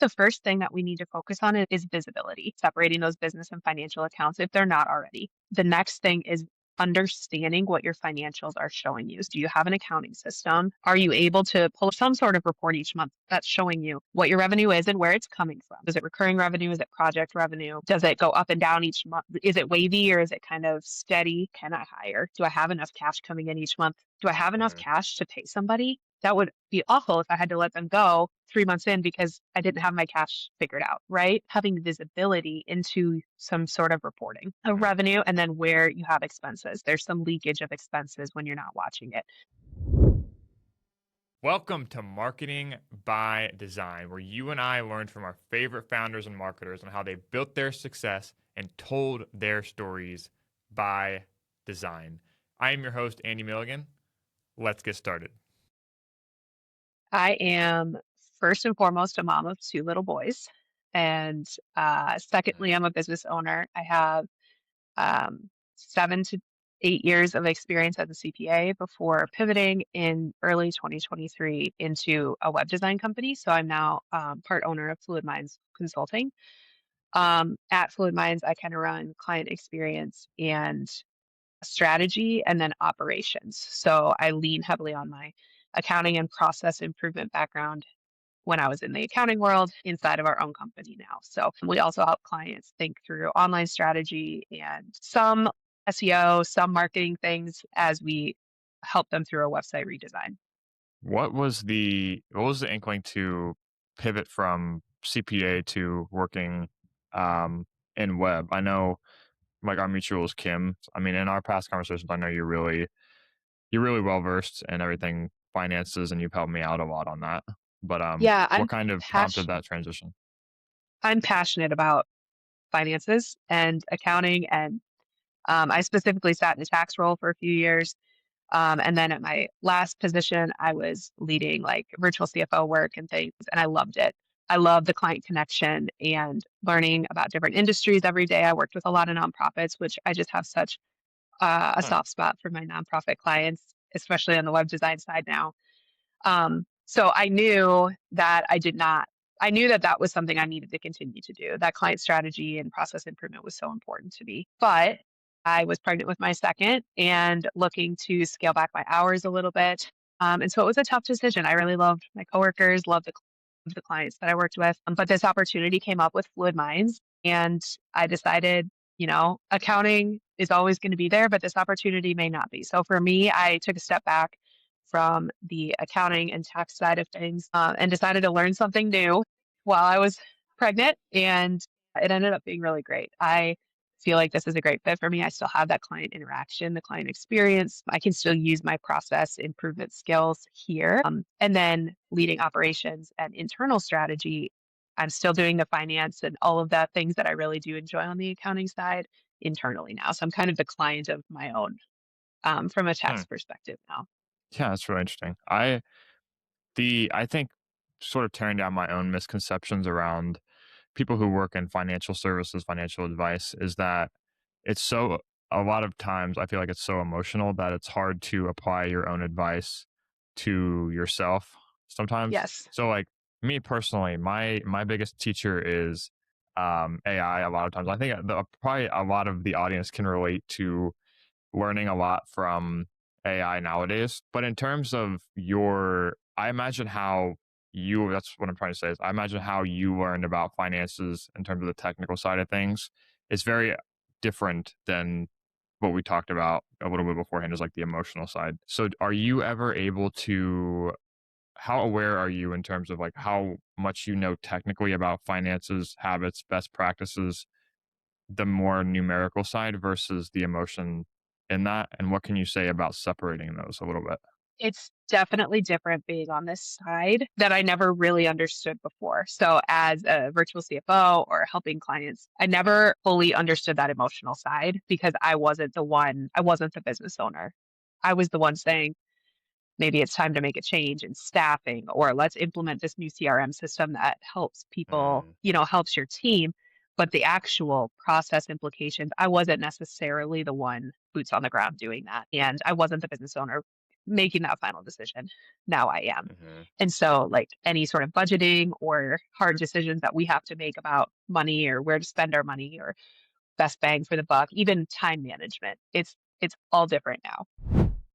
The first thing that we need to focus on is visibility, separating those business and financial accounts if they're not already. The next thing is understanding what your financials are showing you. So do you have an accounting system? Are you able to pull some sort of report each month that's showing you what your revenue is and where it's coming from? Is it recurring revenue? Is it project revenue? Does it go up and down each month? Is it wavy or is it kind of steady? Can I hire? Do I have enough cash coming in each month? Do I have enough Mhm. cash to pay somebody? That would be awful if I had to let them go 3 months in because I didn't have my cash figured out, right? Having visibility into some sort of reporting of Mhm. revenue and then where you have expenses. There's some leakage of expenses when you're not watching it. Welcome to Marketing by Design, where you and I learned from our favorite founders and marketers on how they built their success and told their stories by design. I am your host, Andy Milligan. Let's get started. I am first and foremost a mom of two little boys. And secondly, I'm a business owner. I have 7 to 8 years of experience as a CPA before pivoting in early 2023 into a web design company. So I'm now part owner of FluidMinds Consulting. At FluidMinds, I kind of run client experience and strategy and then operations. So I lean heavily on my accounting and process improvement background when I was in the accounting world inside of our own company now. So we also help clients think through online strategy and some SEO, some marketing things as we help them through a website redesign. What was the inkling to pivot from CPA to working um, in web? I know, like our mutual is Kim. I mean, in our past conversations, I know you're really well versed in everything finances, and you've helped me out a lot on that. But Yeah, what kind of prompted that transition? I'm passionate about finances and accounting and I specifically sat in a tax role for a few years. And then at my last position, I was leading like virtual CFO work and things, and I loved it. I love the client connection and learning about different industries every day. I worked with a lot of nonprofits, which I just have such a Hmm. soft spot for my nonprofit clients, especially on the web design side now. So I knew that I knew that that was something I needed to continue to do. That client strategy and process improvement was so important to me. But I was pregnant with my second and looking to scale back my hours a little bit. And so it was a tough decision. I really loved my coworkers, loved the clients that I worked with. But this opportunity came up with Fluid Minds, and I decided, accounting is always going to be there, but this opportunity may not be. So for me, I took a step back from the accounting and tax side of things and decided to learn something new while I was pregnant. And it ended up being really great. I feel like this is a great fit for me. I still have that client interaction, the client experience. I can still use my process improvement skills here. And then leading operations and internal strategy, I'm still doing the finance and all of the things that I really do enjoy on the accounting side internally now. So I'm kind of the client of my own from a Hmm. tax perspective now. Yeah, that's really interesting. I think sort of tearing down my own misconceptions around people who work in financial services, financial advice is that it's so a lot of times I feel like it's so emotional that it's hard to apply your own advice to yourself sometimes. Yes. So like me personally, my biggest teacher is AI a lot of times. I think probably a lot of the audience can relate to learning a lot from AI nowadays. But in terms of I imagine how that's what I'm trying to say is I imagine how you learned about finances in terms of the technical side of things is very different than what we talked about a little bit beforehand is like the emotional side. So are you ever able to, how aware are you in terms of like how much you know technically about finances, habits, best practices, the more numerical side versus the emotion in that? And what can you say about separating those a little bit? It's definitely different being on this side that I never really understood before. So as a virtual CFO or helping clients, I never fully understood that emotional side because I wasn't the business owner. I was the one saying, maybe it's time to make a change in staffing, or let's implement this new CRM system that helps people, Mm, helps your team. But the actual process implications, I wasn't necessarily the one boots on the ground doing that. And I wasn't the business owner making that final decision. Now I am. Hmm. And so like any sort of budgeting or hard decisions that we have to make about money or where to spend our money or best bang for the buck, even time management, it's all different now.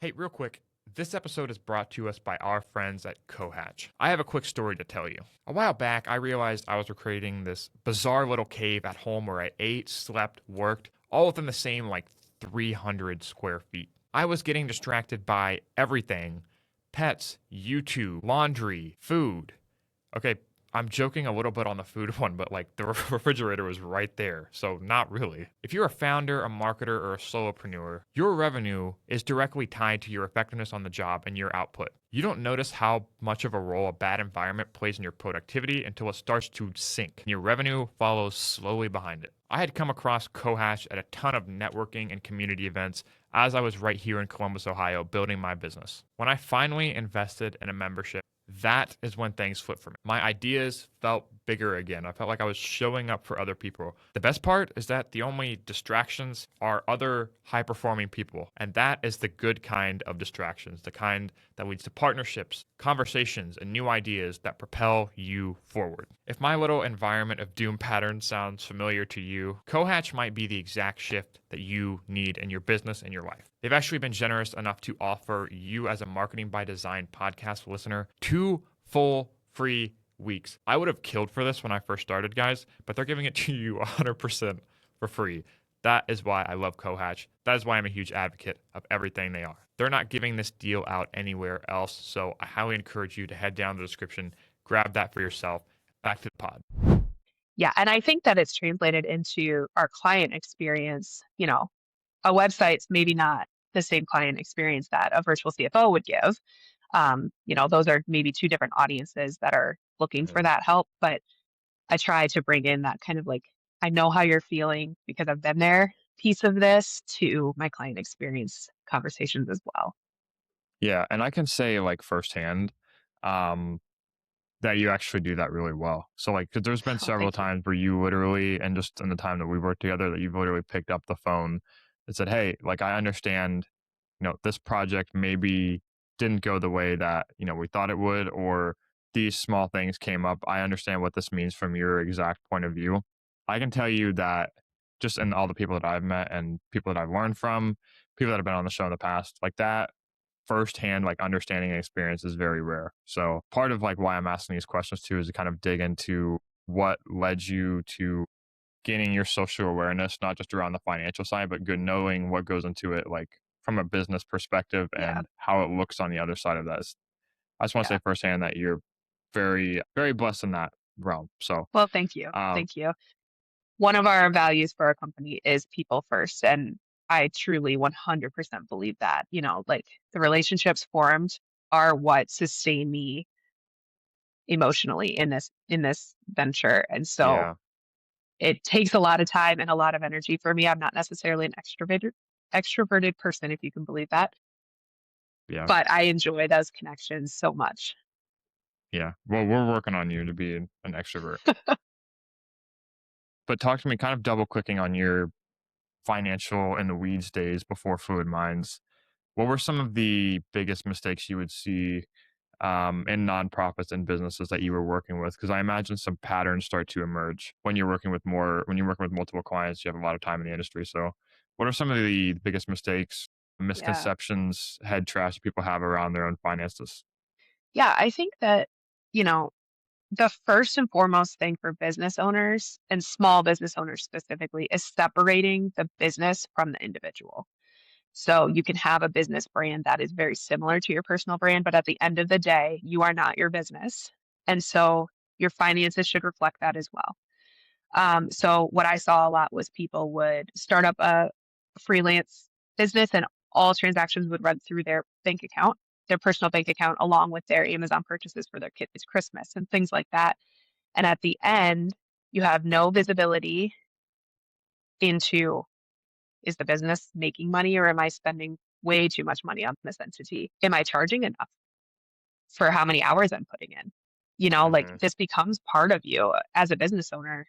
Hey, real quick. This episode is brought to us by our friends at COhatch. I have a quick story to tell you. A while back, I realized I was recreating this bizarre little cave at home where I ate, slept, worked, all within the same like 300 square feet. I was getting distracted by everything: pets, YouTube, laundry, food. Okay, I'm joking a little bit on the food one, but like the refrigerator was right there. So not really. If you're a founder, a marketer, or a solopreneur, your revenue is directly tied to your effectiveness on the job and your output. You don't notice how much of a role a bad environment plays in your productivity until it starts to sink, and your revenue follows slowly behind it. I had come across COhatch at a ton of networking and community events as I was right here in Columbus, Ohio, building my business. When I finally invested in a membership, that is when things flipped for me. My ideas felt bigger again. I felt like I was showing up for other people. The best part is that the only distractions are other high performing people. And that is the good kind of distractions, the kind that leads to partnerships, conversations, and new ideas that propel you forward. If my little environment of doom pattern sounds familiar to you, CoHatch might be the exact shift that you need in your business and your life. They've actually been generous enough to offer you, as a Marketing by Design podcast listener, 2 full free weeks. I would have killed for this when I first started, guys, but they're giving it to you 100% for free. That is why I love CoHatch. That is why I'm a huge advocate of everything they are. They're not giving this deal out anywhere else, so I highly encourage you to head down to the description, grab that for yourself. Back to the pod. Yeah, and I think that it's translated into our client experience. A website's maybe not the same client experience that a virtual CFO would give. Those are maybe two different audiences that are looking for Mhm. that help. But I try to bring in that kind of like, I know how you're feeling because I've been there piece of this to my client experience conversations as well. Yeah, and I can say like firsthand, um, that you actually do that really well. So like, because there's been Oh, several thank you. times where you literally, and just in the time that we worked together, that you've literally picked up the phone and said, "Hey, like I understand, this project maybe didn't go the way that we thought it would, or these small things came up. I understand what this means from your exact point of view." I can tell you that just in all the people that I've met and people that I've learned from, people that have been on the show in the past, like that firsthand like understanding and experience is very rare. So part of like why I'm asking these questions too is to kind of dig into what led you to gaining your social awareness, not just around the financial side, but good knowing what goes into it, like from a business perspective Yeah. and how it looks on the other side of that. I just want to Yeah. say firsthand that you're very, very blessed in that realm. So, Well, thank you. um, Thank you. One of our values for our company is people first. And I truly 100% believe that, like the relationships formed are what sustain me emotionally in this venture. And so yeah, it takes a lot of time and a lot of energy for me. I'm not necessarily an extroverted person, if you can believe that, yeah, but I enjoy those connections so much. yeah. Well, we're working on you to be an extrovert. But talk to me, kind of double clicking on your financial in the weeds days before Fluid Minds. What were some of the biggest mistakes you would see in nonprofits and businesses that you were working with? Because I imagine some patterns start to emerge when you're working with when you're working with multiple clients. You have a lot of time in the industry. So, what are some of the biggest mistakes, Yeah. misconceptions, head trash people have around their own finances? Yeah. I think that, you know, the first and foremost thing for business owners and small business owners specifically is separating the business from the individual. So you can have a business brand that is very similar to your personal brand, but at the end of the day, you are not your business. And so your finances should reflect that as well. So what I saw a lot was people would start up a freelance business and all transactions would run through their bank account, their personal bank account, along with their Amazon purchases for their kids' Christmas and things like that. And at the end, you have no visibility into, is the business making money or am I spending way too much money on this entity? Am I charging enough for how many hours I'm putting in? Like Hmm. this becomes part of you as a business owner.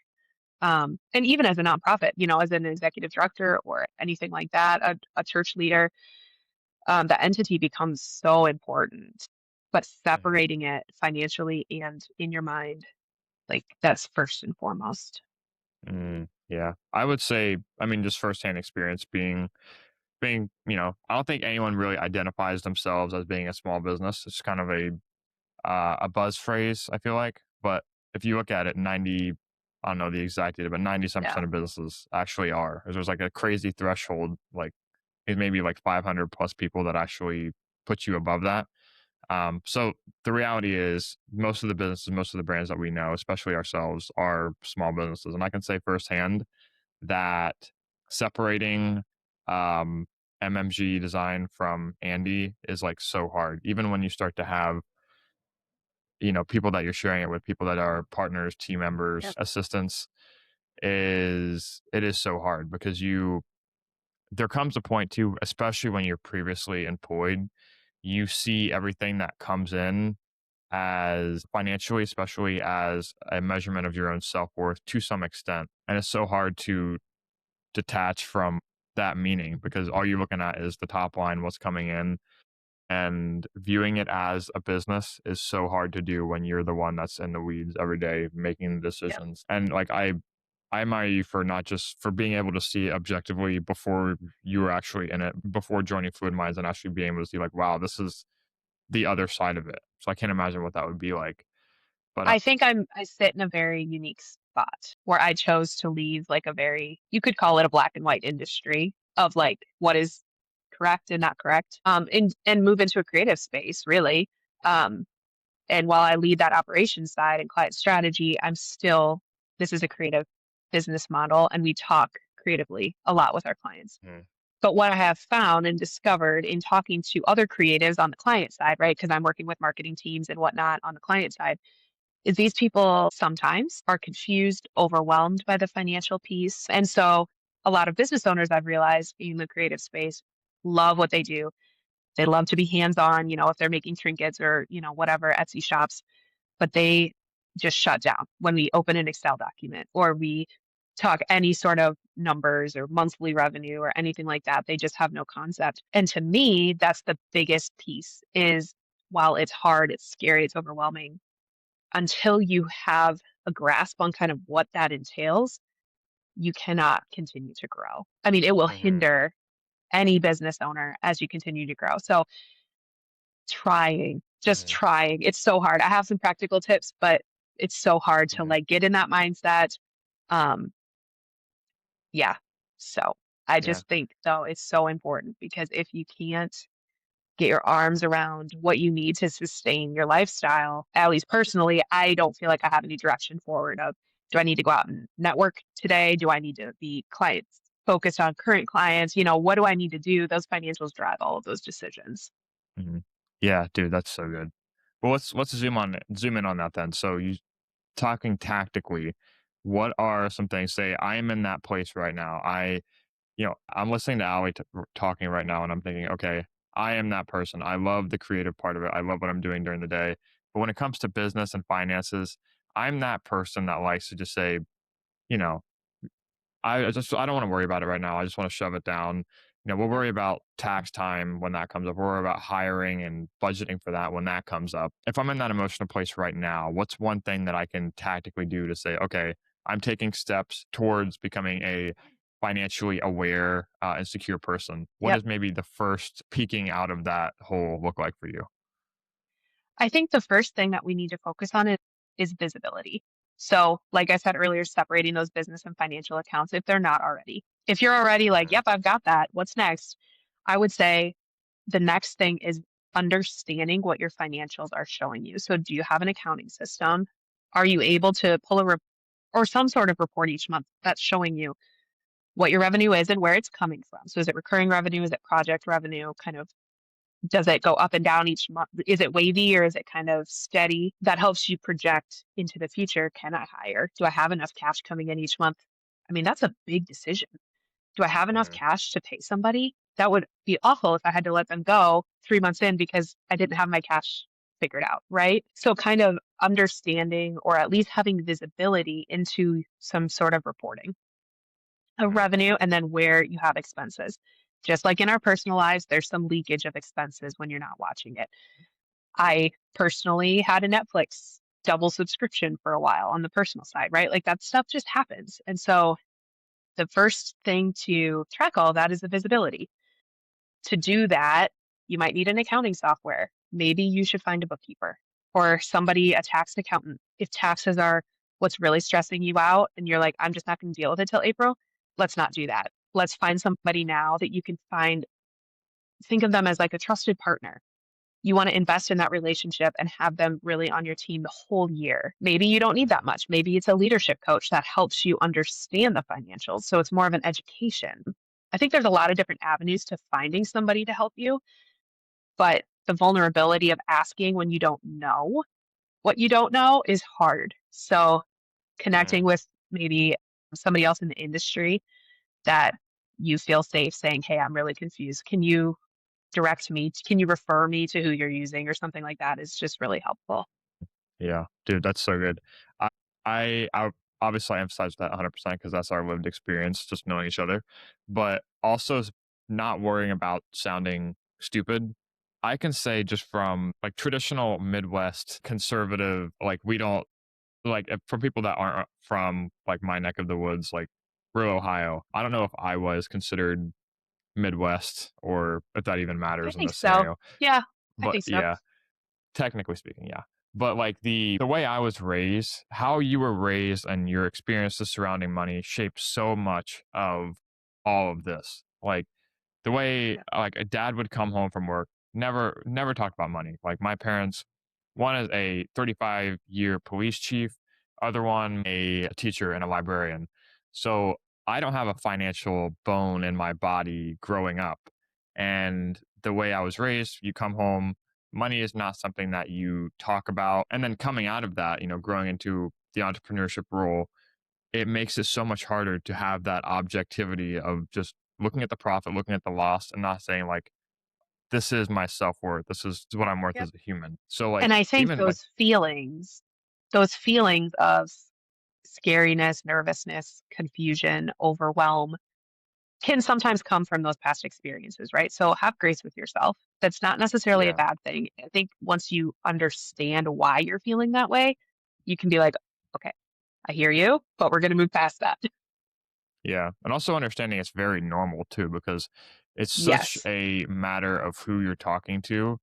And even as a nonprofit, as an executive director or anything like that, a church leader, the entity becomes so important. But Mhm. separating it financially and in your mind, like that's first and foremost. Yeah, I would say, I mean, just firsthand experience being, I don't think anyone really identifies themselves as being a small business. It's kind of a buzz phrase, I feel like. But if you look at it, 90, I don't know the exact data, but 97% Yeah. of businesses actually are. There's like a crazy threshold, like it may be like 500 plus people that actually put you above that. So the reality is, most of the businesses, most of the brands that we know, especially ourselves, are small businesses. And I can say firsthand that separating um, MMG design from Andy is like so hard. Even when you start to have, people that you're sharing it with, people that are partners, team members, Yep. assistants, it is so hard because there comes a point too, especially when you're previously employed, you see everything that comes in as financially, especially as a measurement of your own self-worth to some extent. And it's so hard to detach from that meaning because all you're looking at is the top line, what's coming in, and viewing it as a business is so hard to do when you're the one that's in the weeds every day making the Yep. decisions. And like I admire you for not just for being able to see it objectively before you were actually in it, before joining Fluid Minds, and actually being able to see like, wow, this is the other side of it. So I can't imagine what that would be like. But I think I sit in a very unique spot where I chose to leave like a very, you could call it a black and white industry of like what is correct and not correct. And move into a creative space really. Um, and while I lead that operations side and client strategy, I'm still, this is a creative business model and we talk creatively a lot with our clients. mm, But what I have found and discovered in talking to other creatives on the client side, right? Because I'm working with marketing teams and whatnot on the client side, is these people sometimes are confused, overwhelmed by the financial piece. And so a lot of business owners I've realized in the creative space love what they do. They love to be hands-on, if they're making trinkets or, whatever, Etsy shops, but they just shut down when we open an Excel document or we talk any sort of numbers or monthly revenue or anything like that. They just have no concept. And to me, that's the biggest piece is while it's hard, it's scary, it's overwhelming, until you have a grasp on kind of what that entails, you cannot continue to grow. I mean, it will mhm, hinder any business owner as you continue to grow. So trying, just mhm, trying. It's so hard. I have some practical tips, but it's so hard to mhm. like get in that mindset. Um, yeah. So I Yeah. just think though it's so important because if you can't get your arms around what you need to sustain your lifestyle, at least personally, I don't feel like I have any direction forward of do I need to go out and network today? Do I need to be clients focused on current clients? What do I need to do? Those financials drive all of those decisions. Mhm. Yeah, dude, that's so good. Well, let's zoom in on that then. So you talking tactically, what are some things? Say I am in that place right now. I'm listening to Ali talking right now, and I'm thinking, okay, I am that person. I love the creative part of it. I love what I'm doing during the day. But when it comes to business and finances, I'm that person that likes to just say, you know, I don't want to worry about it right now. I just want to shove it down. We'll Yep. worry about tax time when that comes up. We'll worry about hiring and budgeting for that when that comes up. If I'm in that emotional place right now, what's one thing that I can tactically do to say, okay, I'm taking steps towards becoming a financially aware and secure person? What Yep. is maybe the first peeking out of that hole look like for you? I think the first thing that we need to focus on is visibility. So, like I said earlier, separating those business and financial accounts if they're not already. If you're already like, Mhm, yep, I've got that, what's next? I would say the next thing is understanding what your financials are showing you. So, do you have an accounting system? Are you able to pull or some sort of report each month that's showing you what your revenue is and where it's coming from? So, is it recurring revenue? Is it project revenue? Kind of does it go up and down each month? Is it wavy or is it kind of steady? That helps you project into the future. Can I hire? Do I have enough cash coming in each month? I mean, that's a big decision. Do I have enough mhm, cash to pay somebody? That would be awful if I had to let them go 3 months in because I didn't have my cash figured out, right? So, kind of understanding or at least having visibility into some sort of reporting of mhm, revenue and then where you have expenses. Just like in our personal lives, there's some leakage of expenses when you're not watching it. I personally had a Netflix double subscription for a while on the personal side, right? Like that stuff just happens. And so the first thing to track all of that is the visibility. To do that, you might need an accounting software. Maybe you should find a bookkeeper or somebody, a tax accountant. If taxes are what's really stressing you out and you're like, I'm just not going to deal with it till April, let's not do that. Let's find somebody now that you can find, think of them as like a trusted partner. You want to invest in that relationship and have them really on your team the whole year. Maybe you don't need that much. Maybe it's a leadership coach that helps you understand the financials. So it's more of an education. I think there's a lot of different avenues to finding somebody to help you, but the vulnerability of asking when you don't know what you don't know is hard. So connecting Mm. with maybe somebody else in the industry that you feel safe saying, hey, I'm really confused. Can you direct me? Can you refer me to who you're using or something like that is just really helpful. Yeah, dude, that's so good. I I obviously I emphasize that 100% because that's our lived experience, just knowing each other. But also not worrying about sounding stupid. I can say just from like traditional Midwest conservative, like we don't like for people that aren't from like my neck of the woods, like rural Ohio. I don't know if Iowa is considered Midwest or if that even I matters in think this so. scenario. Yeah, I But think so. yeah, technically speaking, yeah. But like the way I was raised, how you were raised and your experiences surrounding money shaped so much of all of this. Like the way Yeah. like a dad would come home from work, never talk about money. Like my parents, one is a 35-year police chief, other one a teacher and a librarian. So I don't have a financial bone in my body growing up. And the way I was raised, you come home, money is not something that you talk about. And then coming out of that, growing into the entrepreneurship role, it makes it so much harder to have that objectivity of just looking at the profit, looking at the loss, and not saying like, this is my self worth. This is what I'm worth Yep. as a human. So like And I think even like those feelings of scariness, nervousness, confusion, overwhelm can sometimes come from those past experiences, right? So have grace with yourself. That's not necessarily a yeah, bad thing. I think once you understand why you're feeling that way, you can be like, okay, I hear you, but we're going to move past that. yeah. And also understanding it's very normal too, because it's such Yes. a matter of who you're talking to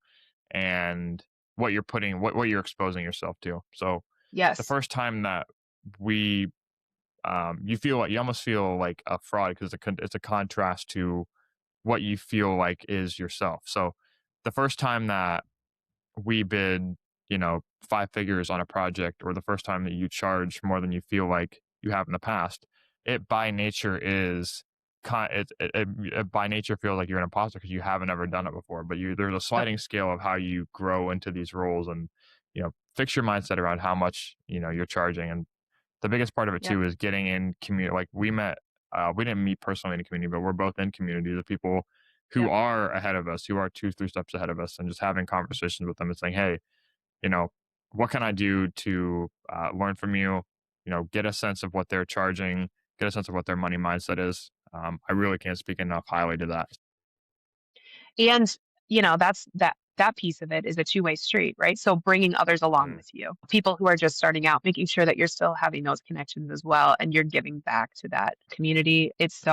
and what you're exposing yourself to. So the Yes. first time that we you feel like you almost feel like a fraud because it's a contrast to what you feel like is yourself. So the first time that we bid, 5 figures on a project, or the first time that you charge more than you feel like you have in the past, it by nature is it by nature feels like you're an imposter because you haven't ever done it before. But there's a Yep. sliding scale of how you grow into these roles, and fix your mindset around how much you're charging. And the biggest part of it Yep. too is getting in community. Like we didn't meet personally in a community, but we're both in communities of people who Yep. are ahead of us, who are 2, 3 steps ahead of us, and just having conversations with them and saying, hey, you know, what can I do to learn from you? Get a sense of what they're charging, get a sense of what their money mindset is. I really can't speak enough highly to that. And, that piece of it is a two-way street, right? So bringing others along Mm, with you, people who are just starting out, making sure that you're still having those connections as well, and you're giving back to that community. It's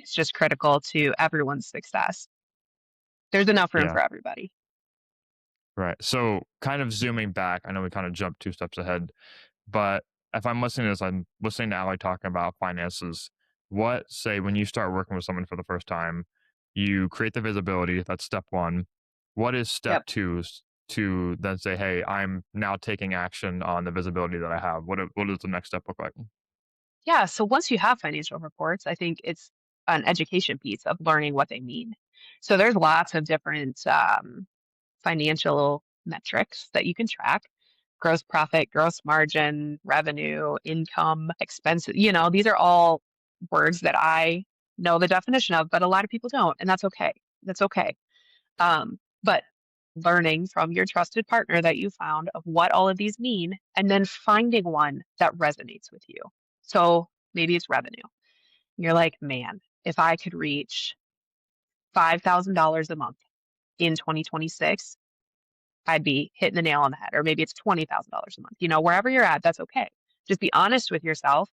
just critical to everyone's success. There's enough room yeah, for everybody. right. So, kind of zooming back, I know we kind of jumped 2 steps ahead, but if I'm listening to this, I'm listening to Ali talking about finances. Say, when you start working with someone for the first time, you create the visibility. That's step one. What is step Yep. two to then say, hey, I'm now taking action on the visibility that I have? What does the next step look like? Yeah. So once you have financial reports, I think it's an education piece of learning what they mean. So there's lots of different financial metrics that you can track: gross profit, gross margin, revenue, income, expenses. These are all words that I know the definition of, but a lot of people don't. And that's okay. That's okay. But learning from your trusted partner that you found of what all of these mean, and then finding one that resonates with you. So maybe it's revenue. You're like, man, if I could reach $5,000 a month in 2026, I'd be hitting the nail on the head. Or maybe it's $20,000 a month. Wherever you're at, that's okay. Just be honest with yourself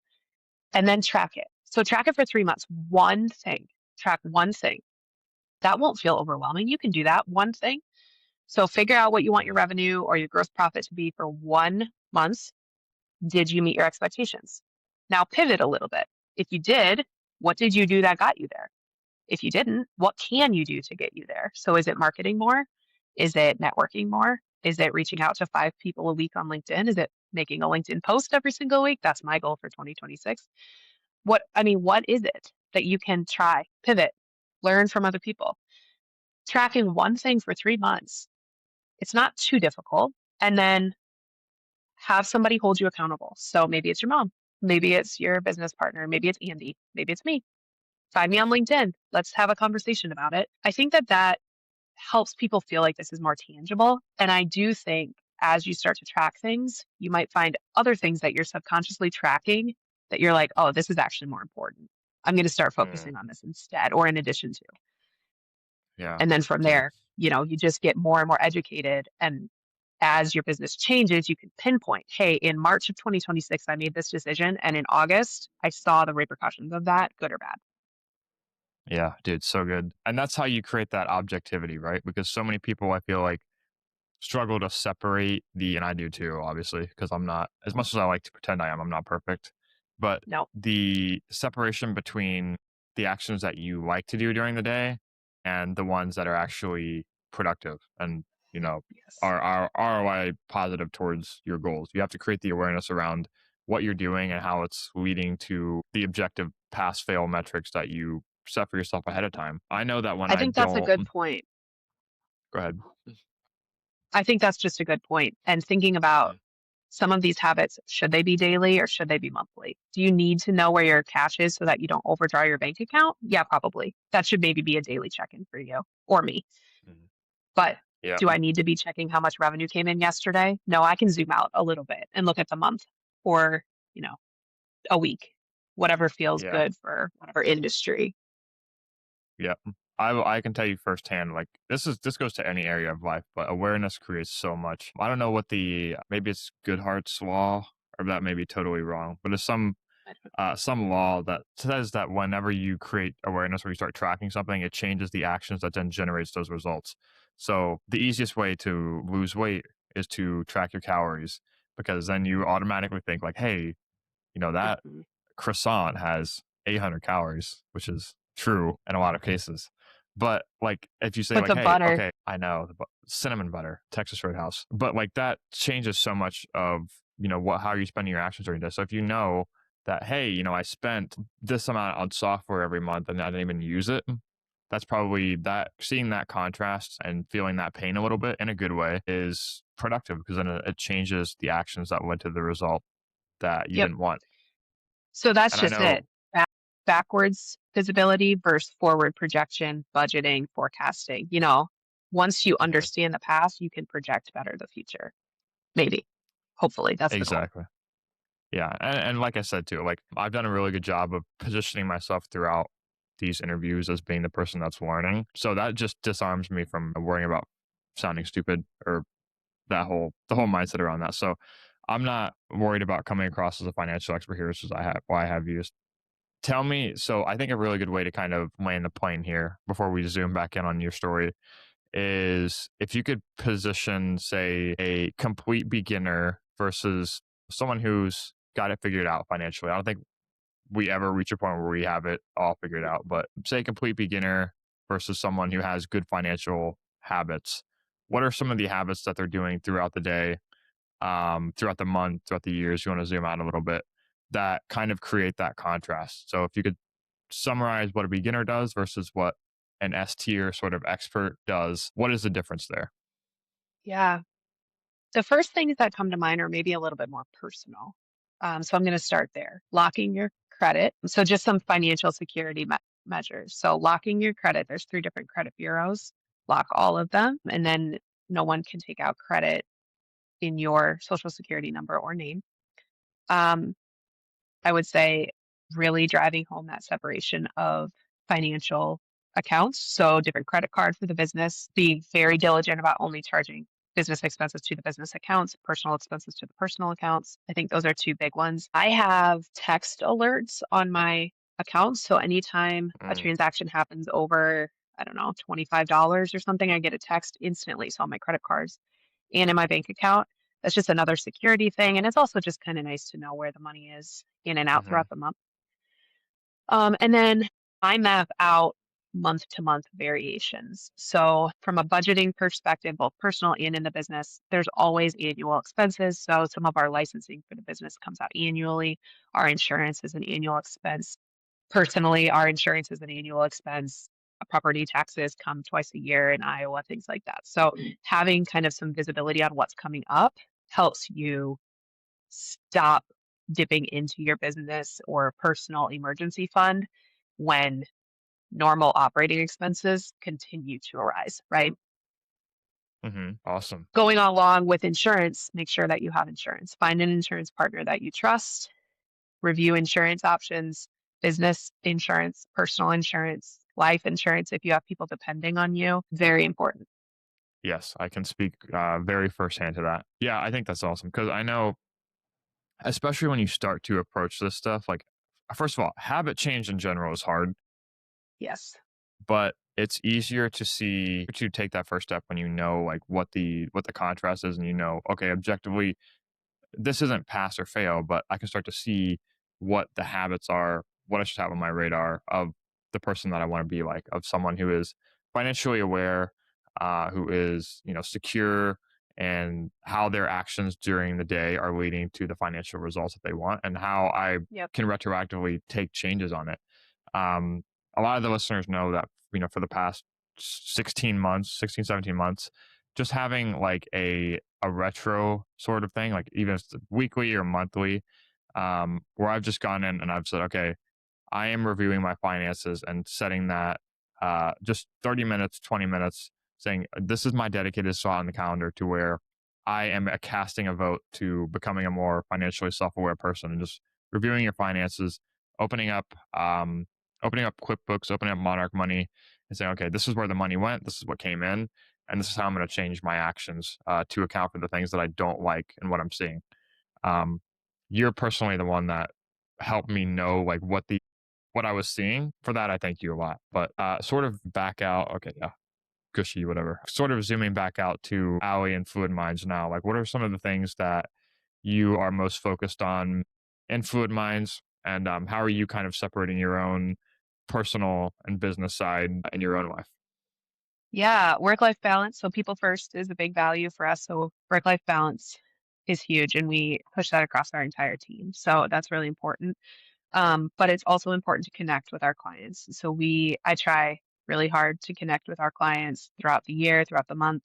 and then track it. So track it for 3 months. One thing. Track one thing. That won't feel overwhelming. You can do that one thing. So figure out what you want your revenue or your gross profit to be for 1 month. Did you meet your expectations? Now pivot a little bit. If you did, what did you do that got you there? If you didn't, what can you do to get you there? So is it marketing more? Is it networking more? Is it reaching out to 5 people a week on LinkedIn? Is it making a LinkedIn post every single week? That's my goal for 2026. What is it that you can try, pivot, learn from other people? Tracking one thing for 3 months. It's not too difficult. And then have somebody hold you accountable. So maybe it's your mom, maybe it's your business partner, maybe it's Andy, maybe it's me. Find me on LinkedIn. Let's have a conversation about it. I think that helps people feel like this is more tangible. And I do think as you start to track things, you might find other things that you're subconsciously tracking that you're like, oh, this is actually more important. I'm going to start Mm, focusing on this instead or in addition to. yeah, And then from dude. there, you just get more and more educated. And as your business changes, you can pinpoint, hey, in March of 2026, I made this decision. And in August, I saw the repercussions of that, good or bad. Yeah, dude, so good. And that's how you create that objectivity, right? Because so many people, I feel like, struggle to separate and I do too, obviously, because I'm not, as much as I like to pretend I am, I'm not perfect. But No. the separation between the actions that you like to do during the day and the ones that are actually productive and, you know, Yes. are ROI positive towards your goals. You have to create the awareness around what you're doing and how it's leading to the objective pass fail metrics that you set for yourself ahead of time. I know that when I I think that's a don't, good point. go ahead. I think that's just a good point. And thinking about Mm. some of these habits, should they be daily or should they be monthly? Do you need to know where your cash is so that you don't overdraw your bank account? Yeah, probably. That should maybe be a daily check-in for you or me. Mhm. But Yeah. do I need to be checking how much revenue came in yesterday? No, I can zoom out a little bit and look at the month or, you know, a week, whatever feels Yeah. good for whatever industry. Yeah. I can tell you firsthand, like this goes to any area of life, but awareness creates so much. I don't know what maybe it's Goodhart's law, or that may be totally wrong, but it's I don't- some law that says that whenever you create awareness or you start tracking something, it changes the actions that then generates those results. So the easiest way to lose weight is to track your calories, because then you automatically think like, hey, that Mhm. croissant has 800 calories, which is true in a lot of cases. But like, if you say But like, the hey, butter, okay, I know cinnamon butter, Texas Roadhouse, but like that changes so much of, how you're spending your actions during the day. So if you know that, hey, I spent this amount on software every month and I didn't even use it, that's probably that seeing that contrast and feeling that pain a little bit in a good way is productive, because then it changes the actions that led to the result that you yep. didn't want. So that's And I just it. know Backwards visibility versus forward projection, budgeting, forecasting. Once you Mhm. understand the past, you can project better the future. Maybe. Hopefully, that's the goal. Exactly. Yeah, and like I said too, like I've done a really good job of positioning myself throughout these interviews as being the person that's learning. So that just disarms me from worrying about sounding stupid, or the whole mindset around that. So I'm not worried about coming across as a financial expert here, which is why I have you. Tell me, so I think a really good way to kind of land the plane here before we zoom back in on your story is if you could position, say, a complete beginner versus someone who's got it figured out financially. I don't think we ever reach a point where we have it all figured out, but say a complete beginner versus someone who has good financial habits. What are some of the habits that they're doing throughout the day, throughout the month, throughout the years? You want to zoom out a little bit that kind of create that contrast. So if you could summarize what a beginner does versus what an S tier sort of expert does, what is the difference there? Yeah. The first things that come to mind are maybe a little bit more personal. So I'm going to start there. Locking your credit. So just some financial security measures. So locking your credit, there's 3 different credit bureaus. Lock all of them, and then no one can take out credit in your social security number or name. Um, I would say really driving home that separation of financial accounts. So different credit card for the business, being very diligent about only charging business expenses to the business accounts, personal expenses to the personal accounts. I think those are two big ones. I have text alerts on my accounts. So anytime a Mm, transaction happens over, I don't know, $25 or something, I get a text instantly. So on my credit cards and in my bank account, that's just another security thing. And it's also just kind of nice to know where the money is in and out mhm, throughout the month. And then I map out month to month variations. So, from a budgeting perspective, both personal and in the business, there's always annual expenses. So, some of our licensing for the business comes out annually. Our insurance is an annual expense. Personally, our insurance is an annual expense. Property taxes come twice a year in Iowa, things like that. So, having kind of some visibility on what's coming up helps you stop dipping into your business or personal emergency fund when normal operating expenses continue to arise, right? mhm. Awesome. Going along with insurance, make sure that you have insurance. Find an insurance partner that you trust, review insurance options, business insurance, personal insurance, life insurance if you have people depending on you. Very important. Yes, I can speak very firsthand to that. Yeah, I think that's awesome because I know, especially when you start to approach this stuff, like, first of all, habit change in general is hard, Yes. but it's easier to take that first step when you know like what the contrast is and you know, okay, objectively this isn't pass or fail, but I can start to see what the habits are, what I should have on my radar of the person that I want to be like, of someone who is financially aware, who is, secure, and how their actions during the day are leading to the financial results that they want, and how I Yep. can retroactively take changes on it. Um, a lot of the listeners know that, for the past 16 months, 16, 17 months, just having like a retro sort of thing, like even if it's weekly or monthly, where I've just gone in and I've said, okay, I am reviewing my finances and setting that just 30 minutes, 20 minutes, saying this is my dedicated slot on the calendar to where I am casting a vote to becoming a more financially self-aware person and just reviewing your finances, opening up, um, opening up QuickBooks, opening up Monarch Money, and saying, okay, this is where the money went, this is what came in, and this is how I'm going to change my actions to account for the things that I don't like and what I'm seeing. Um, you're personally the one that helped me know like what I was seeing. For that, I thank you a lot. But sort of back out, okay, yeah, gushy, whatever. Sort of zooming back out to Allie and Fluid Minds now. Like, what are some of the things that you are most focused on in Fluid Minds, and how are you kind of separating your own personal and business side in your own life? Yeah, work-life balance. So people first is a big value for us. So work-life balance is huge, and we push that across our entire team. So that's really important. But it's also important to connect with our clients. So I try really hard to connect with our clients throughout the year, throughout the month.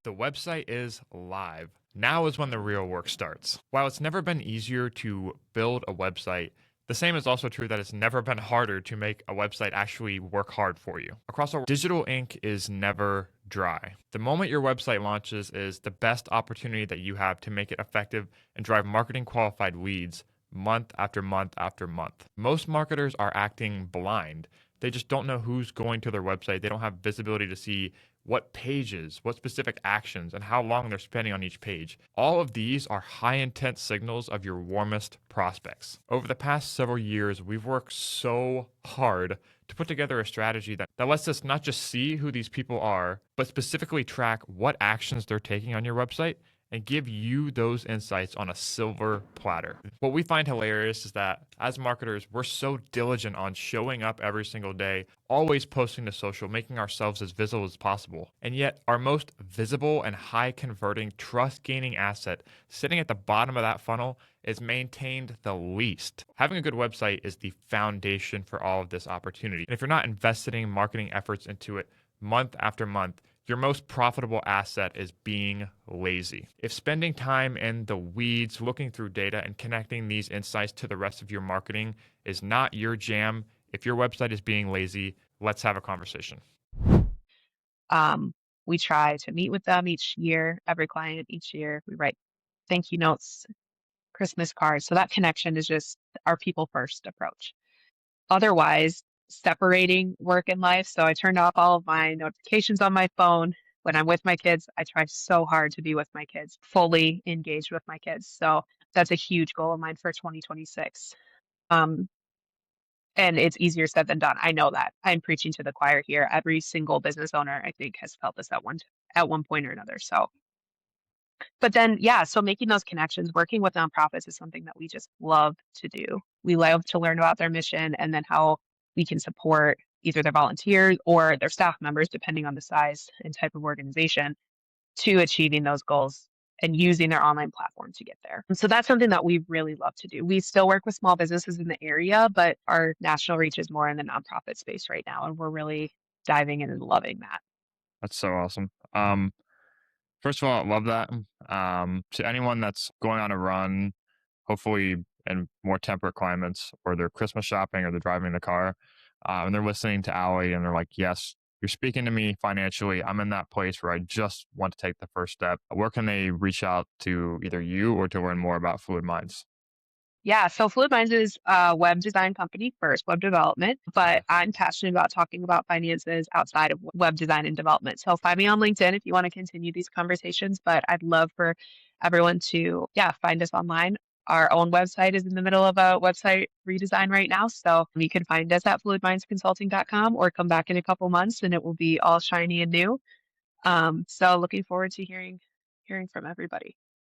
The website is live. Now is when the real work starts. While it's never been easier to build a website, the same is also true that it's never been harder to make a website actually work hard for you. Across our digital ink is never dry. The moment your website launches is the best opportunity that you have to make it effective and drive marketing qualified leads month after month after month. Most marketers are acting blind. They just don't know who's going to their website. They don't have visibility to see what pages, what specific actions, and how long they're spending on each page. All of these are high intent signals of your warmest prospects. Over the past several years, we've worked so hard to put together a strategy that lets us not just see who these people are, but specifically track what actions they're taking on your website and give you those insights on a silver platter. What we find hilarious is that as marketers, we're so diligent on showing up every single day, always posting to social, making ourselves as visible as possible. And yet, our most visible and high converting, trust gaining asset sitting at the bottom of that funnel is maintained the least. Having a good website is the foundation for all of this opportunity. And if you're not investing marketing efforts into it month after month, your most profitable asset is being lazy. If spending time in the weeds, looking through data, and connecting these insights to the rest of your marketing is not your jam, if your website is being lazy, let's have a conversation. Um, we try to meet with them each year, every client each year. We write thank you notes, Christmas cards. So that connection is just our people first approach. Otherwise, separating work and life. So I turned off all of my notifications on my phone. When I'm with my kids, I try so hard to be with my kids, fully engaged with my kids. So that's a huge goal of mine for 2026. Um, and it's easier said than done. I know that. I'm preaching to the choir here. Every single business owner, I think, has felt this at one point or another. So, but then, yeah, so making those connections, working with nonprofits is something that we just love to do. We love to learn about their mission and then how we can support either their volunteers or their staff members, depending on the size and type of organization, to achieving those goals and using their online platform to get there. And so that's something that we really love to do. We still work with small businesses in the area, but our national reach is more in the nonprofit space right now. And we're really diving in and loving that. That's so awesome. First of all, I love that. To anyone that's going on a run, hopefully in more temperate climates, or they're Christmas shopping, or they're driving the car, and they're listening to Allie, and they're like, "Yes, you're speaking to me financially. I'm in that place where I just want to take the first step." Where can they reach out to either you or to learn more about Fluid Minds? Yeah, so FluidMinds is a web design company first, web development, but I'm passionate about talking about finances outside of web design and development. So find me on LinkedIn if you want to continue these conversations, but I'd love for everyone to, yeah, find us online. Our own website is in the middle of a website redesign right now. So you can find us at fluidmindsconsulting.com or come back in a couple months and it will be all shiny and new. So looking forward to hearing from everybody.